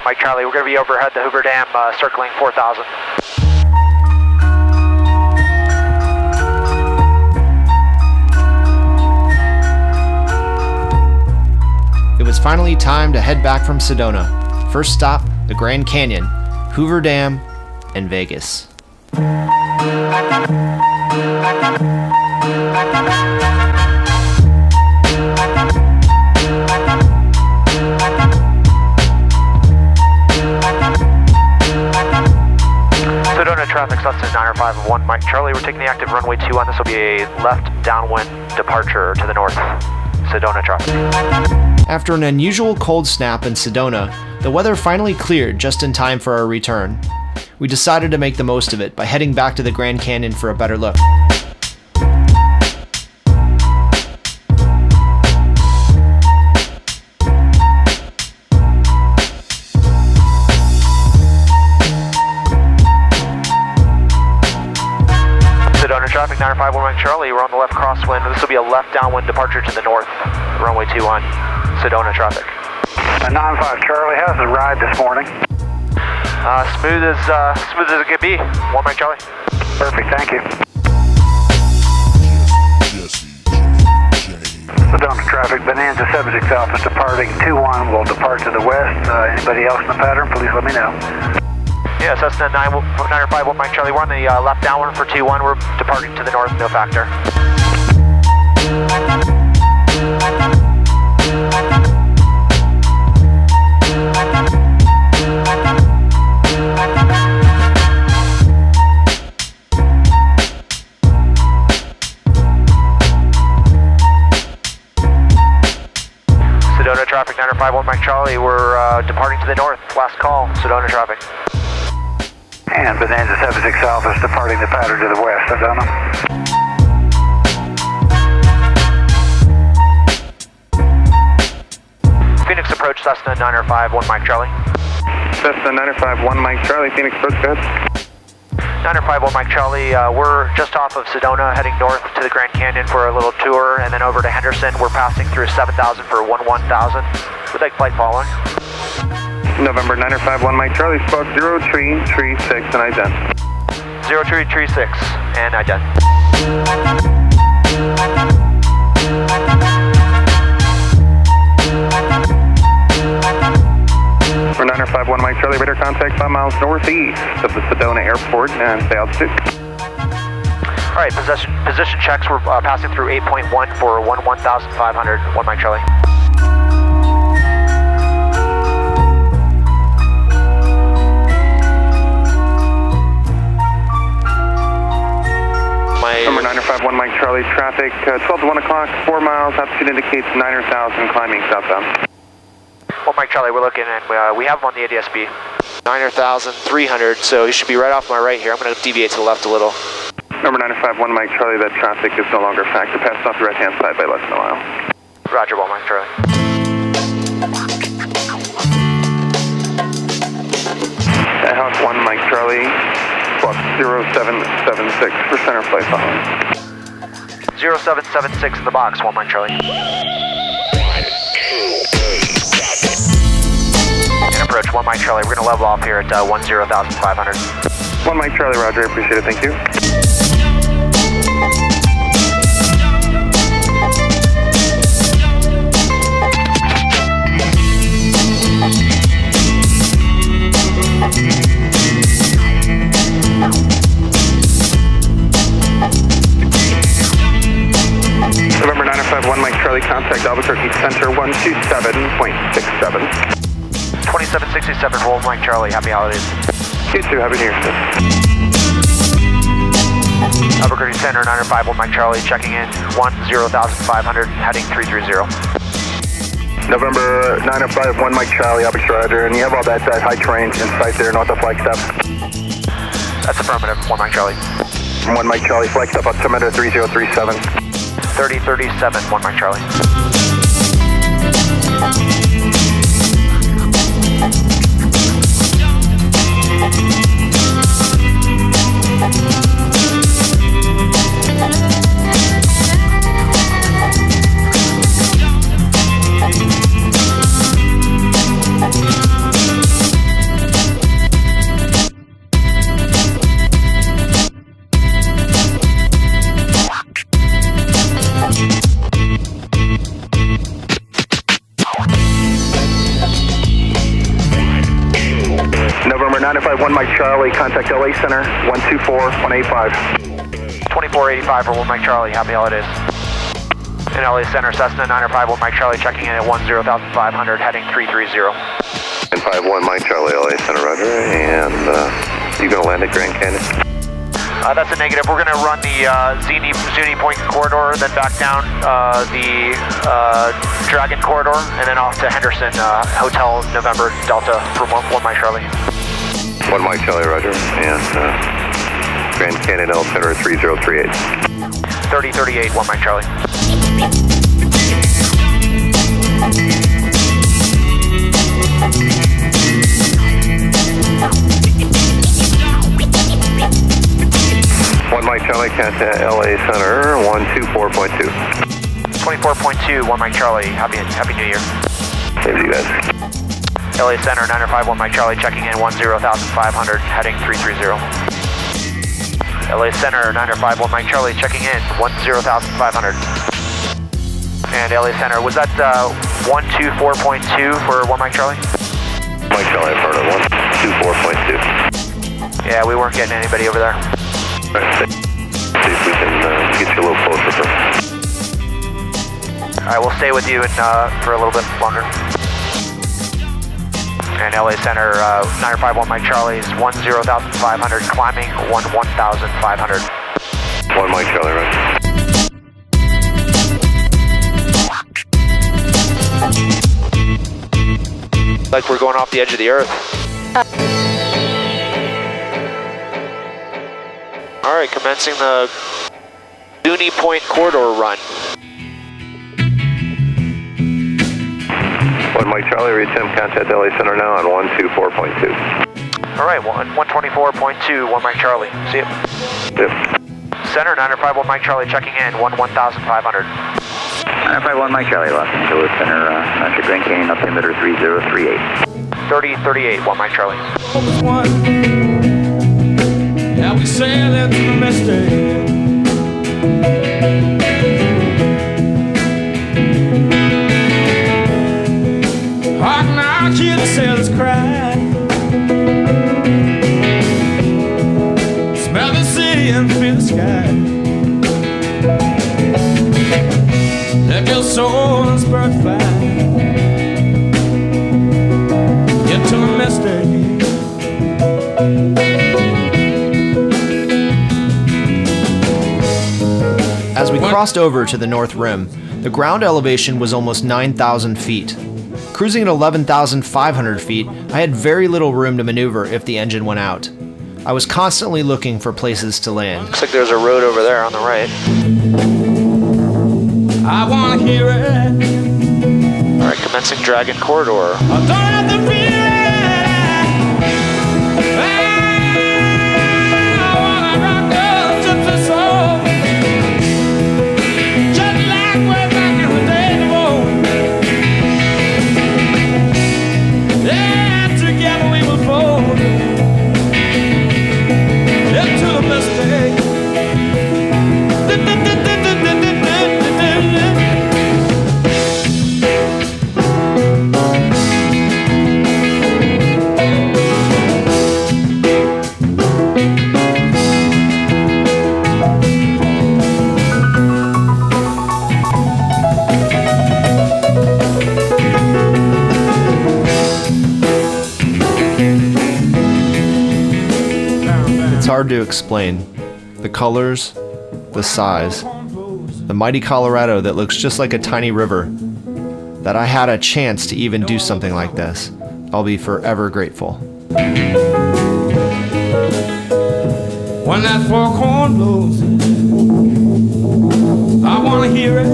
1 Mike Charlie, we're going to be overhead the Hoover Dam, circling 4,000. It was finally time to head back from Sedona. First stop, the Grand Canyon, Hoover Dam, and Vegas. Sedona traffic, Cessna 951 Mike Charlie. We're taking the active runway 21. This will be a left downwind departure to the north. Sedona traffic. After an unusual cold snap in Sedona, the weather finally cleared just in time for our return. We decided to make the most of it by heading back to the Grand Canyon for a better look. Sedona traffic, 951 Mike Charlie. We're on the left crosswind. This will be a left downwind departure to the north. Runway 21, Sedona traffic. 95 Charlie, how's the ride this morning? Smooth as it could be. 1 Mike Charlie. Perfect, thank you. Sedona traffic, Bonanza 76 Alpha departing 21 will depart to the west. Anybody else in the pattern, please let me know. Yeah, Cessna 951 Mike Charlie. We're on the left downwind for 21. We're departing to the north, no factor. Sedona traffic, 951 Mike Charlie. We're departing to the north. Last call, Sedona traffic. And Bonanza 76 Alpha is departing the pattern to the west, Sedona. Phoenix approach, Cessna 951 Mike Charlie. Cessna 951 Mike Charlie, Phoenix approach, go ahead. 951 Mike Charlie, we're just off of Sedona, heading north to the Grand Canyon for a little tour, and then over to Henderson. We're passing through 7,000 for 11,000. We'd like flight following. November 951 Mike Charlie, squawk 0336 and ident. 0336 and ident. For 951 Mike Charlie, radar contact 5 miles northeast of the Sedona Airport and stay altitude. All right, position checks. We're passing through 8.1 for 11,500. 1 Mike Charlie. Number 951 Mike Charlie, traffic 12 to 1 o'clock, 4 miles, altitude indicates 9,000, climbing southbound. 1 Mike Charlie, we're looking, and we have him on the ADSB. 9,300, so he should be right off my right here. I'm going to deviate to the left a little. Number 951 Mike Charlie, that traffic is no longer a factor. Passed off the right-hand side by less than a mile. Roger, 1 Mike Charlie. House 1 Mike Charlie, squawk 0776 for center flight following. 0776 in the box, 1 Mike Charlie. And approach 1 Mike Charlie. We're going to level off here at 10,500. 1 Mike Charlie, roger, I appreciate it, thank you. November 951 Mike Charlie, contact Albuquerque Center 127.67. 2767, roll Mike Charlie. Happy holidays. You too, happy New Year, sir. Albuquerque Center 951 Mike Charlie, checking in 10,500, heading 330. November 951 Mike Charlie, Albuquerque roger, and you have all that high terrain in sight there, north of Flagstaff. That's affirmative, 1 Mike Charlie. 1 Mike Charlie, Flagstaff altimeter 3037. 3037, 1 Mike Charlie. 951 Mike Charlie, contact LA Center, 124185. 2485 for 1 Mike Charlie, happy holidays. In LA Center, Cessna 951 Mike Charlie checking in at 10,500, heading 330. 951 Mike Charlie, LA Center, roger. And you going to land at Grand Canyon? That's a negative. We're going to run the Zuni Point corridor, then back down the Dragon corridor, and then off to Henderson Hotel November Delta for 1 Mike Charlie. 1 Mike Charlie, roger. And Grand Canyon Center 3038. 3038, 1 Mike Charlie. Mike Charlie, contact LA Center 124.2. 24.2, 1 Mike Charlie. Happy New Year. Same to you guys. LA Center 951 Mike Charlie checking in 10,500, heading 330. LA Center 951 Mike Charlie checking in 10,500. And LA Center, was that 124.2 for 1 Mike Charlie? Mike Charlie, I've heard of 124.2. Yeah, we weren't getting anybody over there. All right, see if we can get you a little closer first. Alright, we'll stay with you for a little bit longer. And LA Center 951 Mike Charlie is 10,500, climbing 1,500. 1 Mike Charlie, right? Like we're going off the edge of the earth. Alright, commencing the Zuni Point corridor run. 1 Mike Charlie, reattempt contact LA Center now on 124.2. Alright, 124.2, 1 Mike Charlie. See you. Yep. Center 951 Mike Charlie checking in, 1,500. 951 Mike Charlie, Los Angeles Center, Roger, Grand Canyon, altimeter 3038. 3038, 1 Mike Charlie. Now we sail into the mystery. Hark now, hear the sailors cry. Smell the sea and feel the sky. Let your soul and spirit fly into the mystery. As we crossed over to the North Rim, the ground elevation was almost 9,000 feet. Cruising at 11,500 feet, I had very little room to maneuver if the engine went out. I was constantly looking for places to land. Looks like there's a road over there on the right. I wanna hear it. Alright, commencing Dragon corridor. I don't have to feel it. I wanna rock the gypsy soul. Just like way back in the days of old. Yeah, together we will fold into the mistake. It's hard to explain. The colors, the size, the mighty Colorado that looks just like a tiny river. That I had a chance to even do something like this. I'll be forever grateful. When that foghorn blows, I wanna hear it.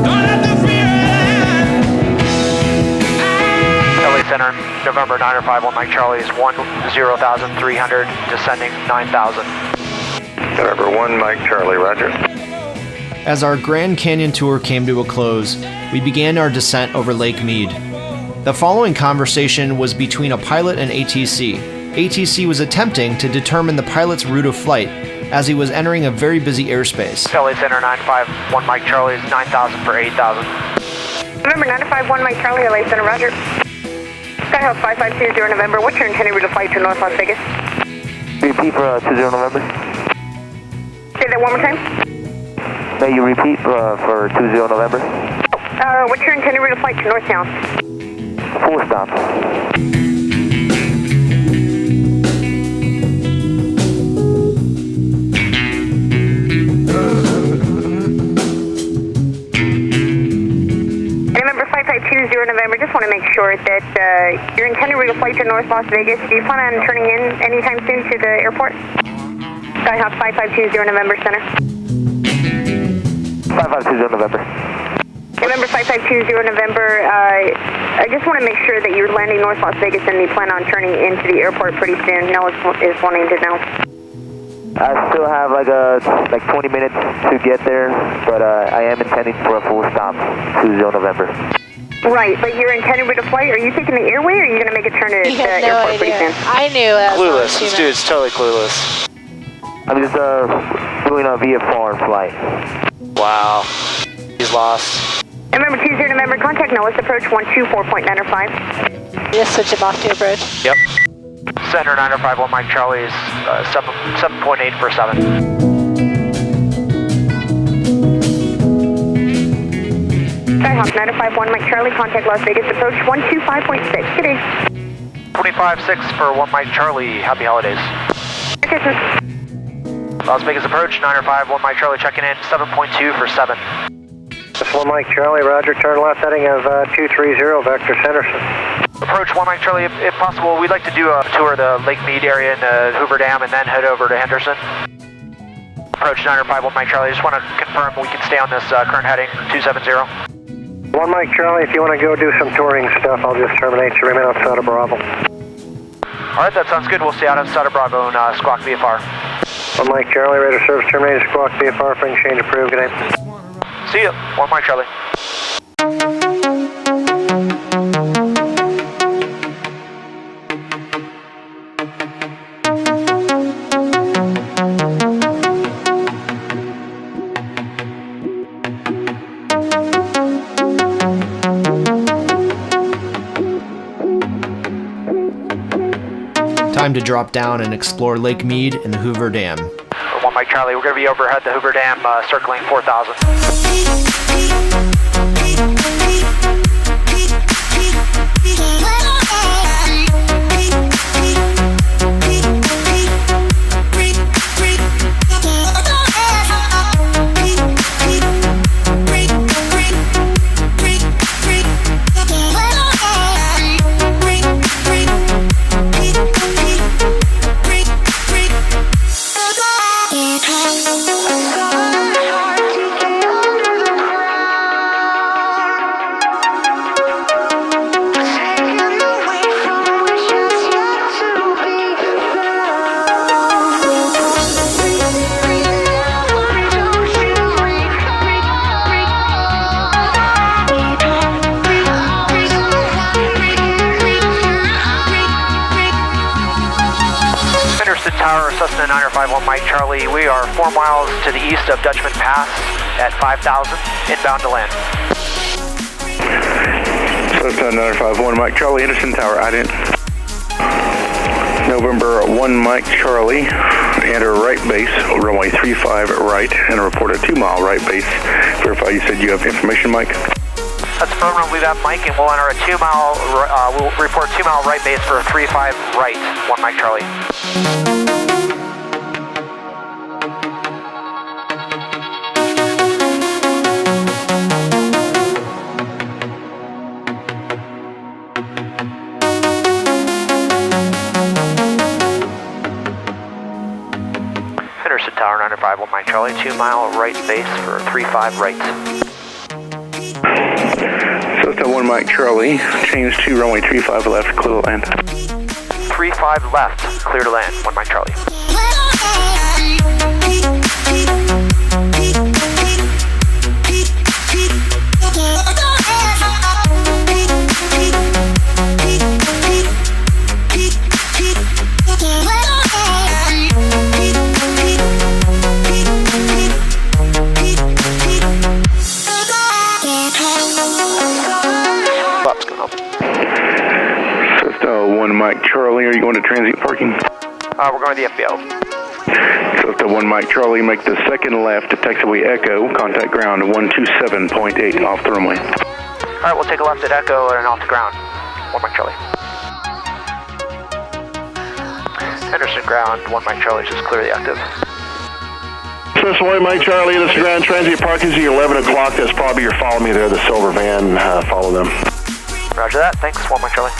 Don't have to fear it. LA Center, November 951 Mike Charlie is 10,300, descending 9,000. November 1 Mike Charlie, roger. As our Grand Canyon tour came to a close, we began our descent over Lake Mead. The following conversation was between a pilot and ATC. ATC was attempting to determine the pilot's route of flight as he was entering a very busy airspace. LA Center 951 Mike Charlie is 9,000 for 8,000. November 951 Mike Charlie, LA Center, roger. Skyhouse 5520 November, what's your intended route of flight to North Las Vegas? Repeat for 20 November. Say that one more time. May you repeat for 20 November? What's your intended route of flight to Northtown? Full stop. November 5520 November, just want to make sure that your intended route of flight to North Las Vegas, do you plan on turning in anytime soon to the airport? Skyhouse 5520 November Center. 5520 November. November 5520 November, I just want to make sure that you're landing North Las Vegas and you plan on turning into the airport pretty soon. Noah is wanting to know. I still have like 20 minutes to get there, but I am intending for a full stop, 20 November. Right, but your intended route of flight, are you taking the airway or are you going to make a turn to the airport pretty soon? I knew that. Clueless. This dude's totally clueless. I'm just doing a via foreign flight. Wow. He's lost. November 20 November, contact Noah's approach 124.905. Just switch him off to approach. Yep. Center 9051 Mike Charlie's 7.8 for 7. Skyhawk 9051 Mike Charlie, contact Las Vegas approach 125.6. Good day. 25.6 for 1 Mike Charlie. Happy holidays. Merry Christmas. Las Vegas approach 951 Mike Charlie checking in 7.2 for 7. This 1 Mike Charlie, roger, turn left heading of 230, Vector Centerson. Approach 1 Mike Charlie, if possible, we'd like to do a tour of the Lake Mead area and the Hoover Dam and then head over to Henderson. Approach 951 Mike Charlie, just want to confirm we can stay on this current heading 270. 1 Mike Charlie, if you want to go do some touring stuff, I'll just terminate you, remain outside of Bravo. Alright, that sounds good. We'll stay out outside of Bravo and squawk VFR. 1 Mike Charlie, radar service terminated, squawk VFR, frame change approved, good day. See you, 1 Mike Charlie. Time to drop down and explore Lake Mead and the Hoover Dam. 1 Mike Charlie, we're going to be overhead the Hoover Dam, circling 4,000. Tower, Cessna 951 Mike Charlie. We are 4 miles to the east of Dutchman Pass at 5,000, inbound to land. Cessna 951 Mike Charlie, Henderson Tower, ident. November 1 Mike Charlie, enter right base, runway 35 right, and report a 2-mile right base. Verify you said you have information, Mike? That's affirmative, we have Mike, and we'll enter a 2-mile, we'll report 2-mile right base for a 35 right, 1 Mike Charlie. Henderson Tower 951 Mike Charlie, 2-mile right base for 35 right. Cessna 1 Mike Charlie, change to runway 35 left, clear to land. 35 left, clear to land, 1 Mike Charlie. 1 Mike Charlie, are you going to transient parking? We're going to the FBO. Delta 1 Mike Charlie, make the second left to taxiway Echo, contact ground 127.8 off the runway. All right, we'll take a left at Echo and off the ground. 1 Mike Charlie. Henderson ground, 1 Mike Charlie, just clear the active. Cessna 1 Mike Charlie, this is ground transient parking is 11 o'clock. That's probably your follow me there, the silver van. Follow them. Roger that, thanks, 1 Mike Charlie.